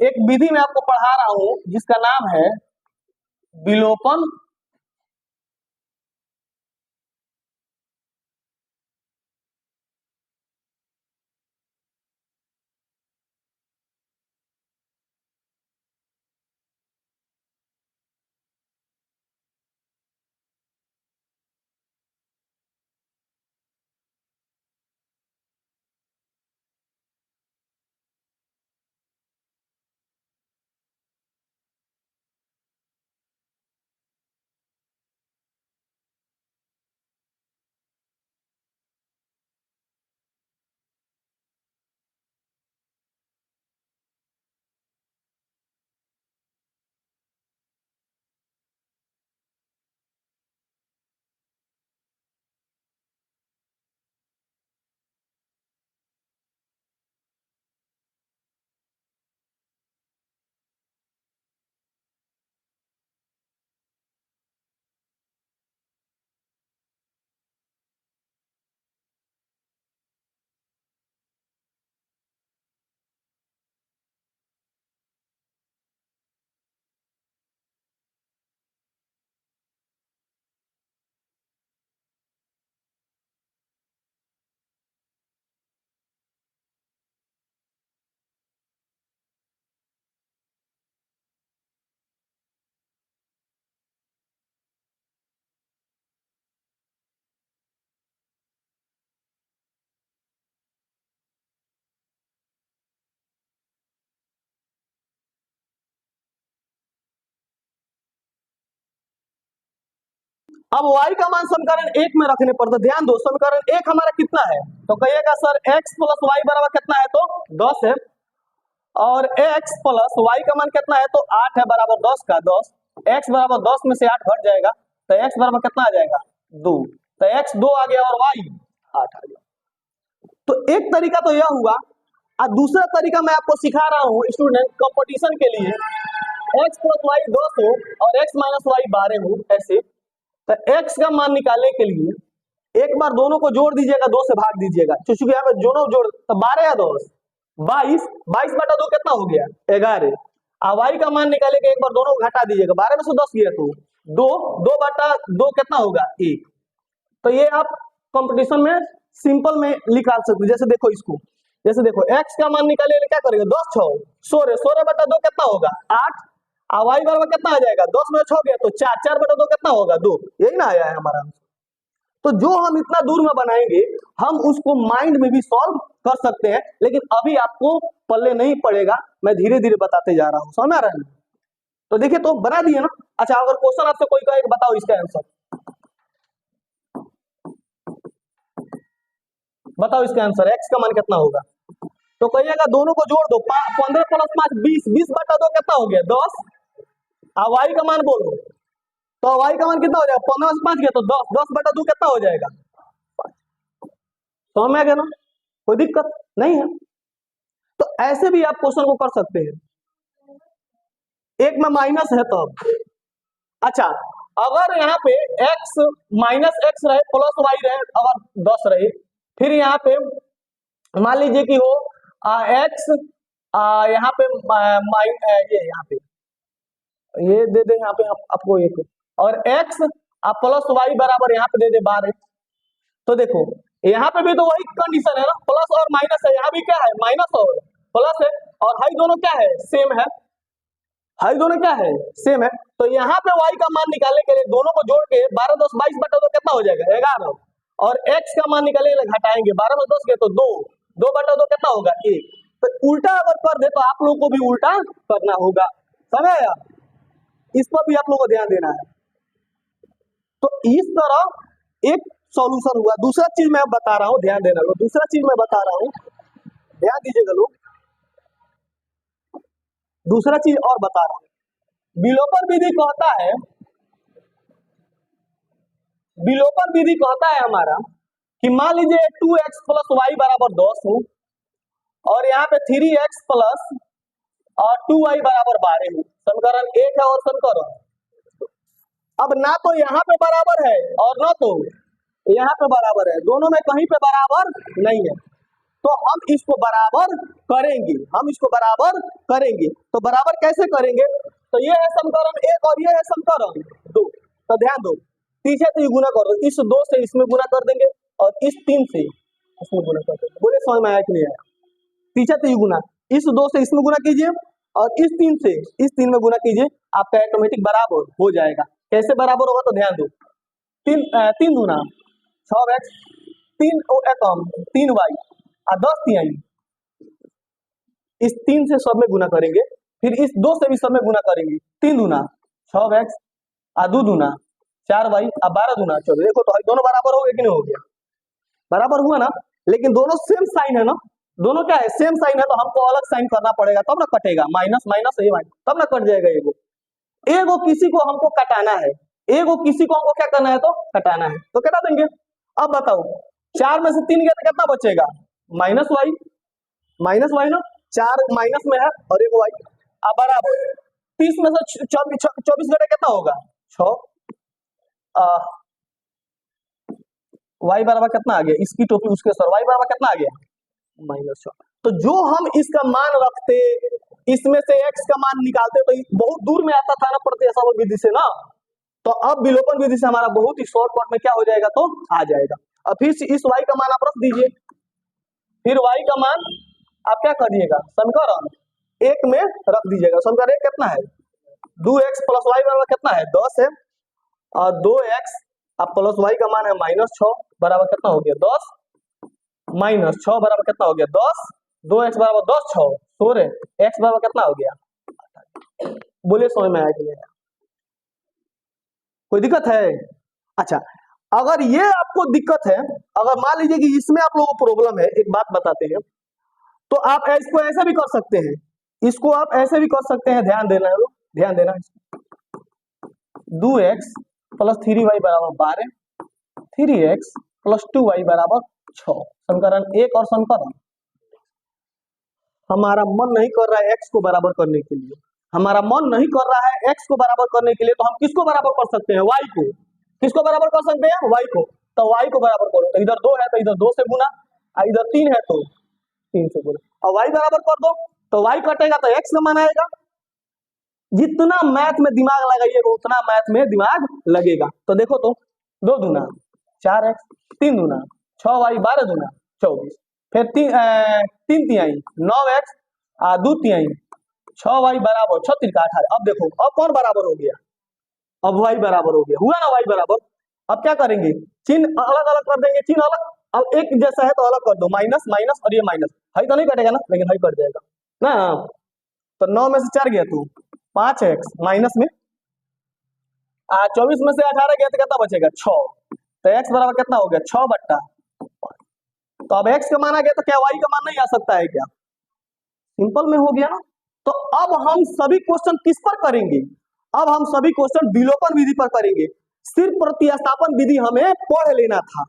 एक विधि मैं आपको पढ़ा रहा हूं जिसका नाम है विलोपन अब y का मान समीकरण एक में रखने पर, तो ध्यान दो समीकरण एक हमारा कितना है, तो कहिएगा सर x प्लस वाई बराबर कितना है, तो 10 है। और x प्लस वाई का मान कितना है, तो 8 है, बराबर 10 का 10। x बराबर 10 में से 8 घट जाएगा, तो x बराबर कितना आ जाएगा 2, तो x 2 आ गया और y 8 आ गया। तो एक तरीका तो यह हुआ, और दूसरा तरीका मैं आपको सिखा रहा हूँ स्टूडेंट कंपटीशन के लिए, x प्लस वाई 10 हो और x माइनस वाई 12 हो, ऐसे। तो x का मान निकालने के लिए एक बार दोनों को जोड़ दीजिएगा, 2 से भाग दीजिएगा, क्योंकि यहाँ पे दोनों जोड़, तो 12 या 10 22, 22 बटा 2 कितना हो गया 11। अब y का मान निकाले के एक बार दोनों को घटा दीजिएगा, 12 में से 10 गया तो 2, 2 बटा 2 कितना होगा 1। तो ये आप कंपटीशन में सिंपल में निकाल सकते हैं। जैसे देखो इसको, जैसे देखो x का मान निकाले क्या करेंगे, 10 6 16, 16 बटा 2 कितना होगा 8। अब y बराबर कितना आ जाएगा, 10 में 6 गया तो 4, 4 बटा 2 कितना होगा 2, यही ना आया है हमारा। तो जो हम इतना दूर में बनाएंगे हम उसको माइंड में भी सॉल्व कर सकते हैं, लेकिन अभी आपको पल्ले नहीं पड़ेगा, मैं धीरे धीरे बताते जा रहा हूँ, समझ आ रहा है। तो देखिए, तो बना दिए ना। अच्छा, अगर क्वेश्चन आपसे कोई कहे बताओ इसका आंसर, बताओ इसका आंसर, x का मान कितना होगा, तो कहिएगा दोनों को जोड़ दो, 15 प्लस 5 20, 20 बटा 2 कितना हो गया 10। अब y का मान बोलो, तो y का मान कितना हो जाएगा, 15 से 5 गया तो 10, 10 बटा 2 कितना हो जाएगा 5। समझ में आ गया ना, कोई दिक्कत नहीं है। तो ऐसे भी आप क्वेश्चन को कर सकते हैं, एक में माइनस है तब। अच्छा, अगर यहाँ पे x माइनस एक्स रहे प्लस वाई रहे, अगर 10 रहे, फिर यहाँ पे मान लीजिए कि हो x यहाँ पे ये यहाँ पे ये दे दे, यहाँ पे आपको एक, और x प्लस वाई बराबर यहाँ पे दे दे 12। तो देखो यहाँ पे भी तो वही कंडीशन है ना, प्लस और माइनस है, यहाँ भी क्या है माइनस और प्लस है, और हाई दोनों क्या है सेम है, हाई दोनों क्या है सेम है। तो यहाँ पे y का मान निकालने के लिए दोनों को जोड़ के 12 10 22 बटा 2 कितना हो जाएगा 11, और x का मान निकालने के लिए घटाएंगे, 12 में 10 गए तो 2, 2 बटा 2 कितना होगा 1। तो उल्टा अगर कर दे तो आप लोगों को भी उल्टा करना होगा, समझ आया, इस पर भी आप लोगों को ध्यान देना है। तो इस तरह एक सॉल्यूशन हुआ। दूसरा चीज मैं बता रहा हूं, ध्यान देना लोग, दूसरा चीज मैं बता रहा हूं, ध्यान दीजिएगा लोग, दूसरा चीज और बता रहा हूं। विलोपन विधि कहता है, विलोपन विधि कहता है हमारा कि मान लीजिए 2x प्लस वाई बराबर 10 हो, और यहाँ पे 3x प्लस और 2y बराबर 12 हो, समीकरण एक है और समीकरण, अब ना तो यहाँ पे बराबर है और ना तो यहाँ पे बराबर है, दोनों में कहीं पे बराबर नहीं है। तो हम इसको बराबर करेंगे, हम इसको बराबर करेंगे। तो बराबर कैसे करेंगे? तो ये है समीकरण एक और ये है समीकरण दो। तो ध्यान दो, पीछे से गुना कर दो, इस दो से इसमें गुना कर देंगे और इस तीन से इसमें गुना कर देंगे। बोले समझ में आया कि नहीं आया? पीछे से गुना, इस दो से इसमें गुना कीजिए और इस तीन से इस तीन में गुना कीजिए, आपका ऑटोमेटिक बराबर हो जाएगा। कैसे बराबर होगा? तो ध्यान दो, तीन दूना 6x, तीन वाई और 10 तिहाई, इस तीन से सब में गुना करेंगे, फिर इस दो से भी सब में गुना करेंगे। 3 दूना 6x और 2 दूना 4y और 12 दूना 14। देखो तो दोनों बराबर हो गए कि नहीं हो गया? बराबर हुआ ना? लेकिन दोनों सेम साइन है ना, दोनों क्या है? सेम साइन है, तो हमको अलग साइन करना पड़ेगा तब ना कटेगा। माइनस माइनस ए माइनस तब ना कट जाएगा। एगो किसी को हमको कटाना है, एगो किसी को हमको क्या करना है? तो कटाना है, तो कटा देंगे। अब बताओ, 4 में से 3 गया तो कितना बचेगा? माइनस वाई ना, 4 माइनस में है और एगो वाई। अब बराबर 30 में से 24 घटे कितना होगा? 6। वाई बराबर कितना आ गया? इसकी टोपी उसके सर, वाई बराबर कितना आ गया? -6। तो जो हम इसका मान रखते, इसमें से x का मान निकालते, तो बहुत दूर में आता था ना प्रतिस्थापन विधि से ना, तो अब विलोपन विधि से हमारा बहुत ही शॉर्टकट में क्या हो जाएगा? तो आ जाएगा। अब फिर से इस y का मान आप रख दीजिए, फिर y का मान आप क्या करिएगा? समीकरण एक में रख दीजिएगा। समीकरण एक कितना है? 2x प्लस वाई बराबर कितना है? 10 है, और 2x अब प्लस वाई का मान है -6 बराबर कितना हो गया? 10 -6 बराबर कितना हो गया? 10। 2x बराबर 10 6 16, x बराबर कितना हो गया? बोलिए समझ में आया कि नहीं? कोई दिक्कत है? अच्छा, अगर ये आपको दिक्कत है, अगर मान लीजिए कि इसमें आप लोगों को प्रॉब्लम है, एक बात बताते हैं, तो आप इसको ऐसे भी कर सकते हैं, इसको आप ऐसे भी कर सकते हैं। ध्यान देना है लोग, ध्यान देना। 2x प्लस 3y बराबर 12, 3x प्लस 2y बराबर 6। समीकरण एक और समीकरण। हमारा मन नहीं कर रहा है x को बराबर करने के लिए, हमारा मन नहीं कर रहा है x को बराबर करने के लिए, तो हम किसको बराबर कर सकते हैं? y को। किसको बराबर कर सकते हैं? y को। तो y को बराबर करो, तो इधर 2 है तो इधर 2 से गुना, और इधर 3 है तो 3 से गुना, और y बराबर कर दो तो y कटेगा तो x का मान आएगा। जितना मैथ में दिमाग लगाइएगा उतना मैथ में दिमाग लगेगा। तो देखो तो 2 दूना 4x, 3 दूना 6y, 12 दूना 24, फिर 3 तिहाई 9x, 2 तिहाई 6y बराबर 6 3 18। अब देखो, अब कौन बराबर हो गया? अब y बराबर हो गया, हुआ ना y बराबर। अब क्या करेंगे? चिन्ह अलग अलग कर देंगे, चिन्ह अलग, अब एक जैसा है तो अलग कर दो, माइनस माइनस, और ये माइनस, हई तो नहीं कटेगा ना, लेकिन हई कट जाएगा ना। तो 9 में से 4 गया तो 5x, माइनस में 24 में से 18 गया तो कितना बचेगा? 6। तो x बराबर कितना हो गया? 6/5। तो अब x का मान आ गया, तो क्या y का मान नहीं आ सकता है क्या? सिंपल में हो गया ना। तो अब हम सभी क्वेश्चन किस पर करेंगे? अब हम सभी क्वेश्चन विलोपन विधि पर करेंगे। सिर्फ प्रतिस्थापन विधि हमें पढ़ लेना था,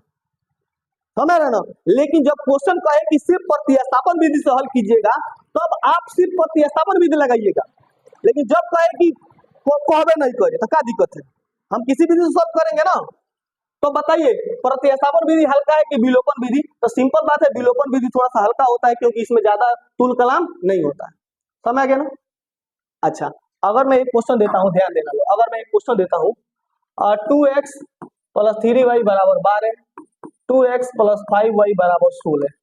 समझ रहे ना। लेकिन जब क्वेश्चन कहे कि सिर्फ प्रतिस्थापन विधि से हल कीजिएगा, तब आप सिर्फ प्रतिस्थापन विधि लगाइएगा। लेकिन जब कहे कि कहबे नहीं करे, तो क्या दिक्कत है? हम किसी विधि से सॉल्व करेंगे ना। तो बताइए, प्रतिस्थापन विधि हल्का है कि विलोपन विधि? तो सिंपल बात है, विलोपन विधि थोड़ा सा हल्का होता है, क्योंकि इसमें ज्यादा तुल कलाम नहीं होता है। समझ गया ना? अच्छा, अगर मैं एक क्वेश्चन देता हूं, ध्यान देना लो, अगर मैं एक क्वेश्चन देता हूं, 2x प्लस 3y बराबर 12, 2x प्लस 5y बराबर 16,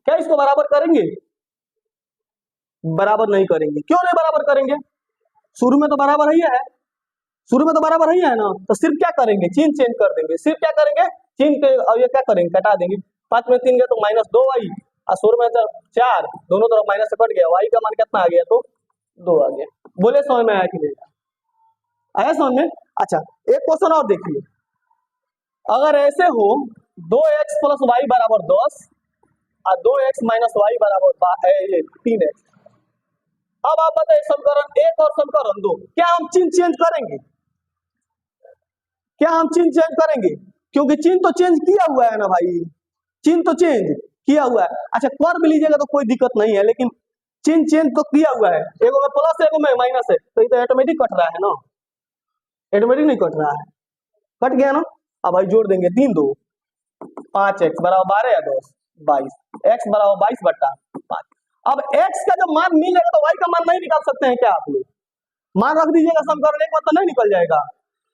क्या इसको बराबर करेंगे? बराबर नहीं करेंगे। क्यों नहीं बराबर करेंगे? शुरू में तो बराबर ही है, शुरू में तो बराबर ही है ना। तो सिर्फ क्या करेंगे? चिन्ह चेंज कर देंगे। सिर्फ क्या करेंगे? चिन्ह के, अब ये क्या करेंगे? कटा देंगे। 5 में 3 गया तो -2y, और 16 में 4, दोनों तरफ माइनस से कट गया, y का मान कितना आ गया? तो 2 आ गया। बोले समझ में आया कि नहीं आया? समझ में? अच्छा, एक क्वेश्चन और देखिए, अगर ऐसे हो 2x प्लस वाई बराबर 10 और 2x माइनस वाई बराबर 3x। अब आप बताइए, समीकरण एक और समीकरण दो, क्या हम चिन्ह चेंज करेंगे? क्या हम चिन्ह चेंज करेंगे? क्योंकि चिन्ह तो चेंज किया हुआ है ना भाई, चिन्ह तो चेंज किया हुआ है। अच्छा, कर भी लीजिएगा तो कोई दिक्कत नहीं है, लेकिन चिन्ह चेंज तो किया हुआ है। एगो में प्लस है, एगो में माइनस है, तो ये तो ऑटोमेटिक कट रहा है ना, ऑटोमेटिक नहीं कट रहा है, कट गया ना। अब भाई जोड़ देंगे, 3 2 5x बराबर 12 या 10, 22, x बराबर 22/5। अब x का जब मान मिल जाएगा तो y का मान नहीं निकाल सकते हैं क्या आप लोग? मान रख दीजिएगा, समीकरण एक मतलब नहीं निकल जाएगा।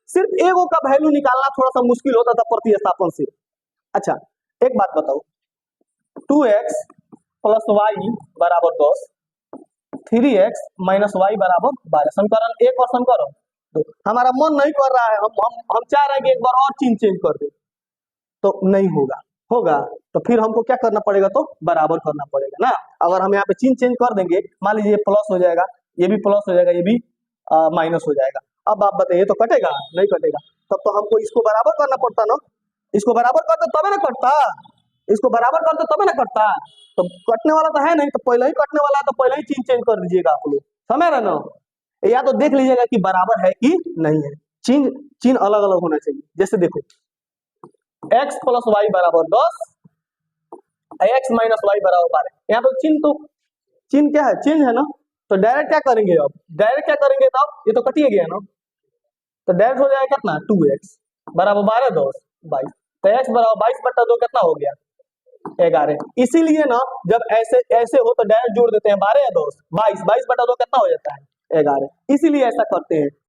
सिर्फ एगो का वैल्यू निकालना थोड़ा सा मुश्किल होता था प्रतिस्थापन से। अच्छा एक बात बताओ, 2x + y बराबर 10, 3x - y बराबर 12, समीकरण एक और समीकरण दो। हमारा मन नहीं कर रहा है, हम चाह रहे हैं कि एक बार और चिन्ह चेंज कर दे, तो नहीं होगा। होगा तो फिर हमको क्या करना पड़ेगा, तो बराबर करना पड़ेगा ना। अगर हम यहाँ पे चिन्ह चेंज कर देंगे, मान लीजिए ये प्लस हो जाएगा, ये भी प्लस हो जाएगा, ये भी माइनस हो जाएगा। अब आप बताइए तो कटेगा? नहीं कटेगा। तब तो हमको इसको बराबर करना पड़ता ना, इसको बराबर करते तबे ना कटता, इसको बराबर करते तबे ना कटता। तो कटने वाला तो है नहीं, तो पहले ही कटने वाला है, तो पहले ही चिन्ह चेंज कर दीजिएगा आप लोग, समझ रहे ना। या तो देख लीजिएगा कि बराबर है कि नहीं है, चिन्ह चिन्ह अलग अलग होना चाहिए। जैसे देखो x + y बराबर 10, x - y बराबर 12, यहाँ तो चिन्ह क्या है, चेंज है ना। तो डायरेक्ट क्या करेंगे, अब डायरेक्ट क्या करेंगे, तब ये तो कटिए गया ना, तो डायरेक्ट हो जाएगा कितना, 2x बराबर 12, 10, 22। तो x बराबर 22/2 कितना हो गया, 11। इसीलिए ना जब ऐसे ऐसे हो तो डायरेक्ट जोड़ देते हैं, 12 या 10, 22, 22/2 कितना हो जाता है, 11। इसीलिए ऐसा करते हैं।